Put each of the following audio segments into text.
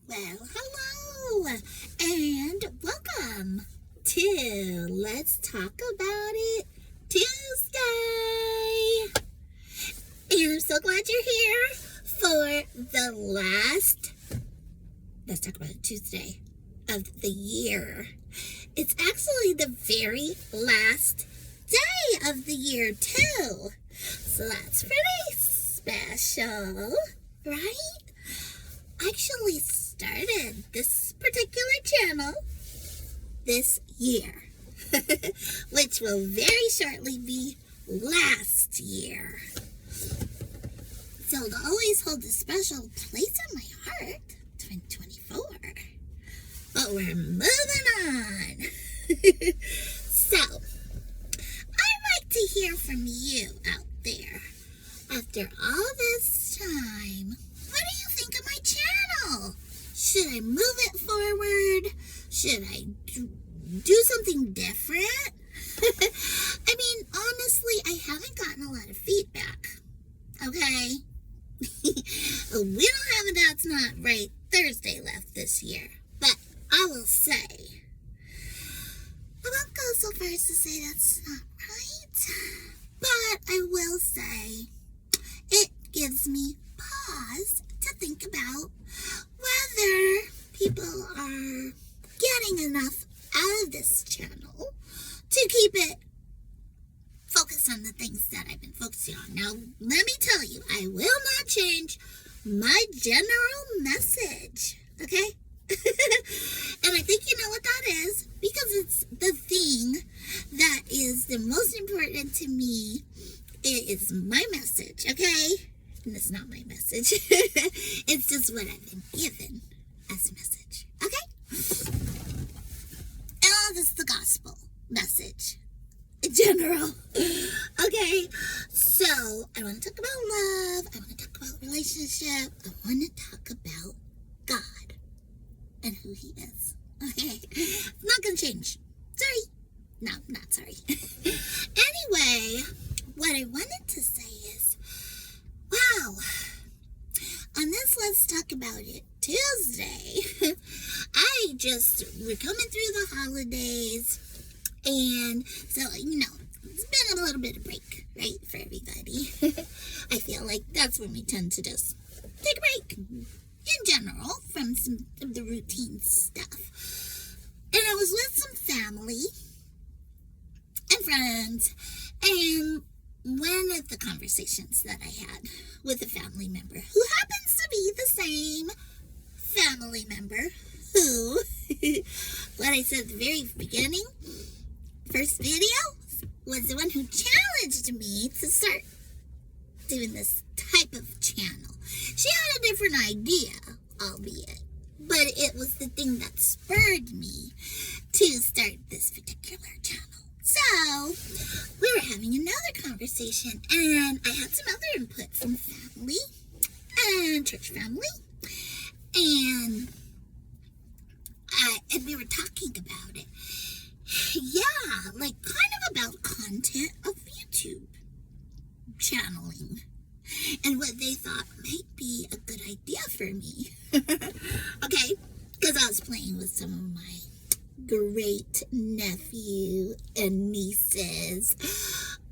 Well, hello, and welcome to Let's Talk About It Tuesday. And I'm so glad you're here for the last Let's Talk About It Tuesday of the year. It's actually the very last day of the year, too. So that's pretty special, right? I actually started this particular channel this year, which will very shortly be last year. So it'll always hold a special place in my heart, 2024. But we're moving on. So, I'd like to hear from you out there. After all this time, what do you think of my channel? Should I move it forward? Should I do something different? I mean, honestly, I haven't gotten a lot of feedback. Okay? We don't have a That's Not Right Thursday left this year. But I will say, I won't go so far as to say that's not right. But I will say, it gives me pause to think about whether people are getting enough out of this channel to keep it focused on the things that I've been focusing on. Now, let me tell you, I will not change my general message, okay? And I think you know what that is, because it's the thing that is the most important to me. It is my message, okay? And it's not my message. It's just what I've been given as a message, okay? And this is the gospel message in general, okay? So, I want to talk about love. I want to talk about relationship. I want to talk about God and who He is, okay? It's not going to change. Sorry. No, not sorry. Anyway, what I wanted to say is, wow, on this Let's Talk About It Tuesday, we're coming through the holidays, and so, it's been a little bit of break, right, for everybody. I feel like that's when we tend to just take a break, in general, from some of the routine stuff. And I was with some family and friends, and one of the conversations that I had with a family member who happens to be the same family member who, what I said at the very beginning, first video, was the one who challenged me to start doing this type of channel. She had a different idea, albeit, but it was the thing that spurred me to start this particular channel. So, we were having another conversation, and I had some other input from family and church family, and we were talking about it. Yeah, like kind of about content of YouTube channeling, and what they thought might be a good idea for me. Okay, because I was playing with some of my great nephew and nieces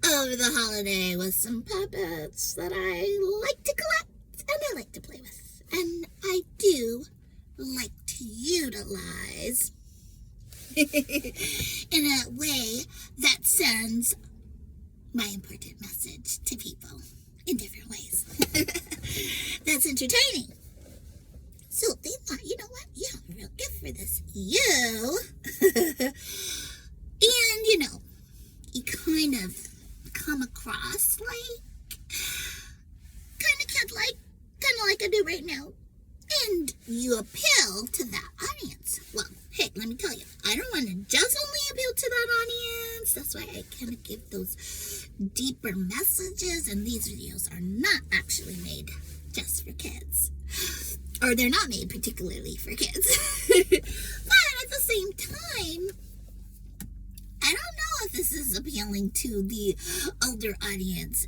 over the holiday with some puppets that I like to collect and I like to play with, and I do like to utilize in a way that sends my important message to people in different ways. That's entertaining. So they thought, you know what? You have a real gift for this. You. And, you kind of come across kind of kid-like, kind of like I do right now. And you appeal to that audience. Well, hey, let me tell you, I don't want to just only appeal to that audience. That's why I kind of give those deeper messages, and these videos are not actually made just for kids. Or they're not made particularly for kids. But at the same time, I don't know if this is appealing to the older audience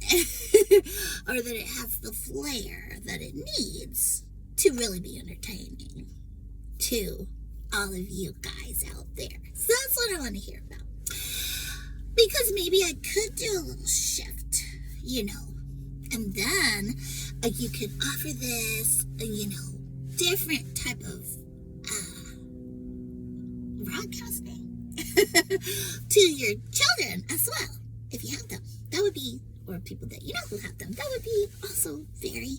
or that it has the flair that it needs to really be entertaining. to all of you guys out there. So that's what I want to hear about. Because maybe I could do a little shift, and then you could offer this, different type of broadcasting to your children as well, if you have them. That would be, or people that who have them, that would be also very,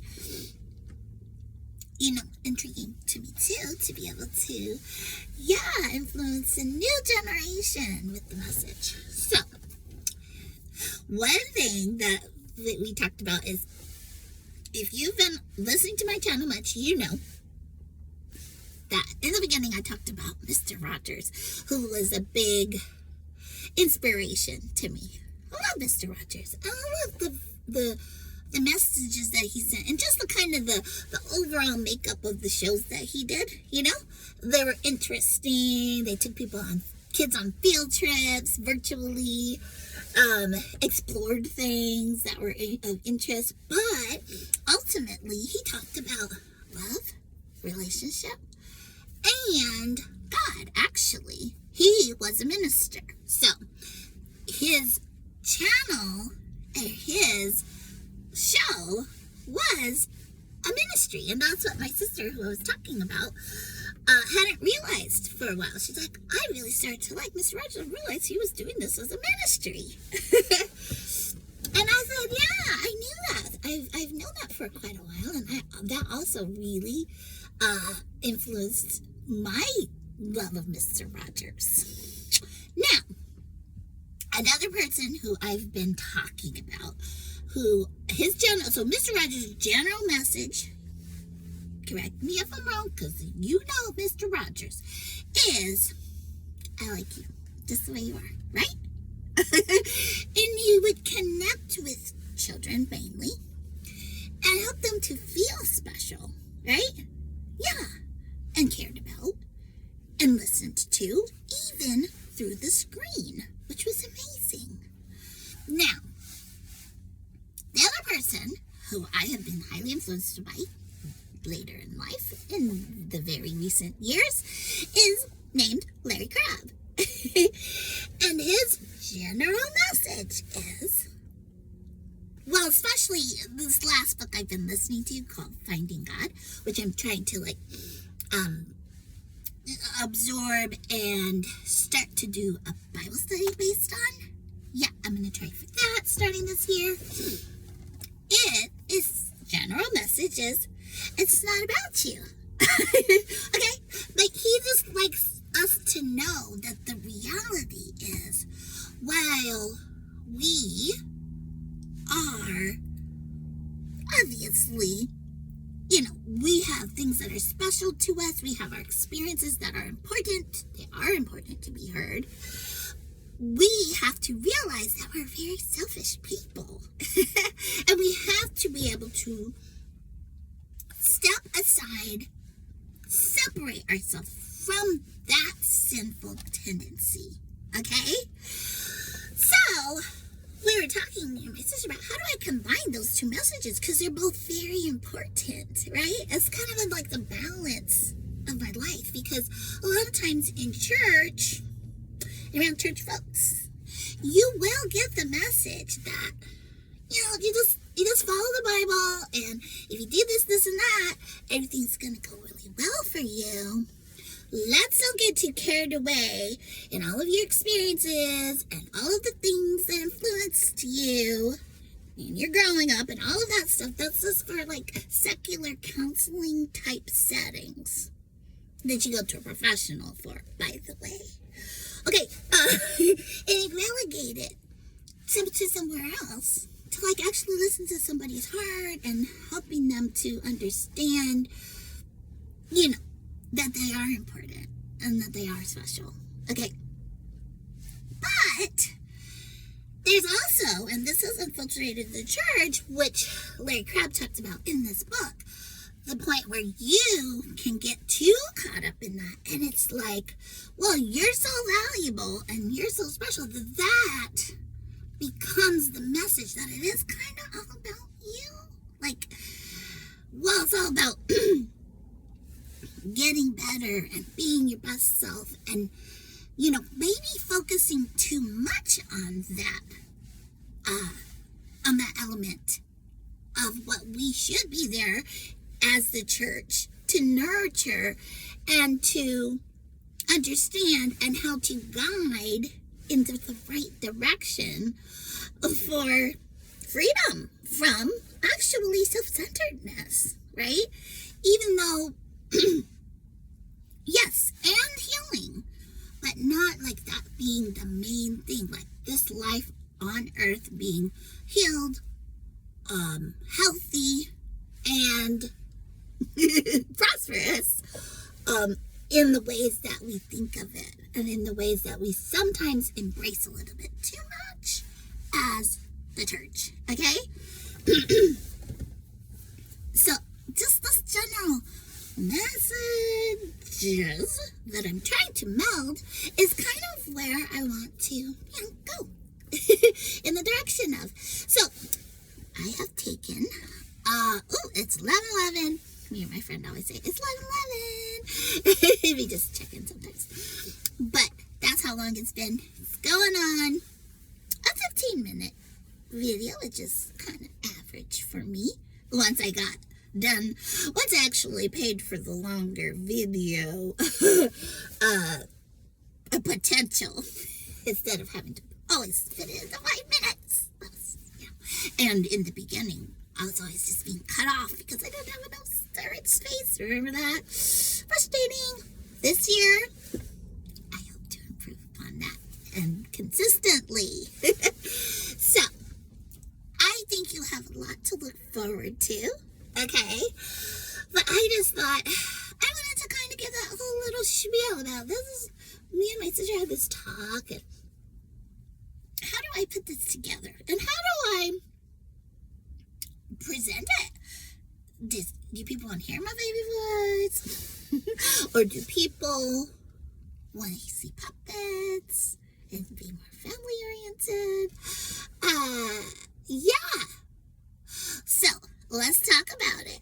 intriguing to me too, to be able to, influence a new generation with the message. So, one thing that we talked about is, if you've been listening to my channel much, you know that in the beginning I talked about Mr. Rogers, who was a big inspiration to me. I love Mr. Rogers. I love the messages that he sent, and just the kind of the overall makeup of the shows that he did. They were interesting. They took kids on field trips virtually, explored things that were of interest, but ultimately he talked about love, relationship, and God. Actually, he was a minister, so his channel and his show was a ministry, and that's what my sister, who I was talking about, hadn't realized for a while. She's like, I really started to like Mr. Rogers and realized he was doing this as a ministry. And I said, yeah, I knew that. I've known that for quite a while, and that also really influenced my love of Mr. Rogers. Now, another person who I've been talking about, so Mr. Rogers' general message, correct me if I'm wrong, because Mr. Rogers, is, I like you just the way you are, right? And you would connect with children mainly and help them to feel special, right? Yeah, and cared about and listened to, even through the screen, which was amazing. Now, the other person who I have been highly influenced by later in life, in the very recent years, is named Larry Crabb. And his general message is, well, especially this last book I've been listening to called Finding God, which I'm trying to absorb and start to do a Bible study based on. Yeah, I'm going to try for that starting this year. General message is, it's not about you. Okay? Like, he just likes us to know that the reality is, while we are obviously, we have things that are special to us, we have our experiences that are important, they are important to be heard, we have to realize that we're very selfish people. And we have to be able to step aside, separate ourselves from that sinful tendency. Okay? So, we were talking, my sister, about how do I combine those two messages, because they're both very important, right? It's kind of like the balance of my life, because a lot of times in church, around church folks, you will get the message that, you just follow the Bible, and if you do this, and that, everything's going to go really well for you. Let's don't get too carried away in all of your experiences and all of the things that influenced you and you're growing up and all of that stuff. That's just for secular counseling type settings that you go to a professional for, by the way. Okay, and relegate it to somewhere else, to actually listen to somebody's heart and helping them to understand, that they are important and that they are special. Okay. But there's also, and this has infiltrated the church, which Larry Crabb talked about in this book, the point where you can get too caught up in that, and it's like, well, you're so valuable and you're so special that becomes the message that it is kind of all about you. It's all about getting better and being your best self, and maybe focusing too much on that element of what we should be there as the church to nurture and to understand and how to guide into the right direction for freedom from actually self-centeredness, right? Even though, yes, and healing, but not like that being the main thing, like this life on earth being healed, healthy, and prosperous, in the ways that we think of it, and in the ways that we sometimes embrace a little bit too much as the church, okay? So, just this general messages that I'm trying to meld is kind of where I want to go in the direction of. So, I have taken, it's 11:11. Me and my friend always say, it's 11:11. We just check in sometimes. But that's how long it's been. It's going on a 15-minute video, which is kind of average for me. Once I actually paid for the longer video a potential, instead of having to always fit it into 5 minutes. And in the beginning, I was always just being cut off because I didn't have enough storage space. Remember that? Frustrating. This year, I hope to improve upon that and consistently. So, I think you'll have a lot to look forward to. Okay? But I just thought I wanted to kind of give that whole little spiel about this. Is me and my sister had this talk, and how do I put this together? And how do I present it? Do people want to hear my baby voice? Or do people want to see puppets and be more family oriented? Yeah. So, let's talk about it.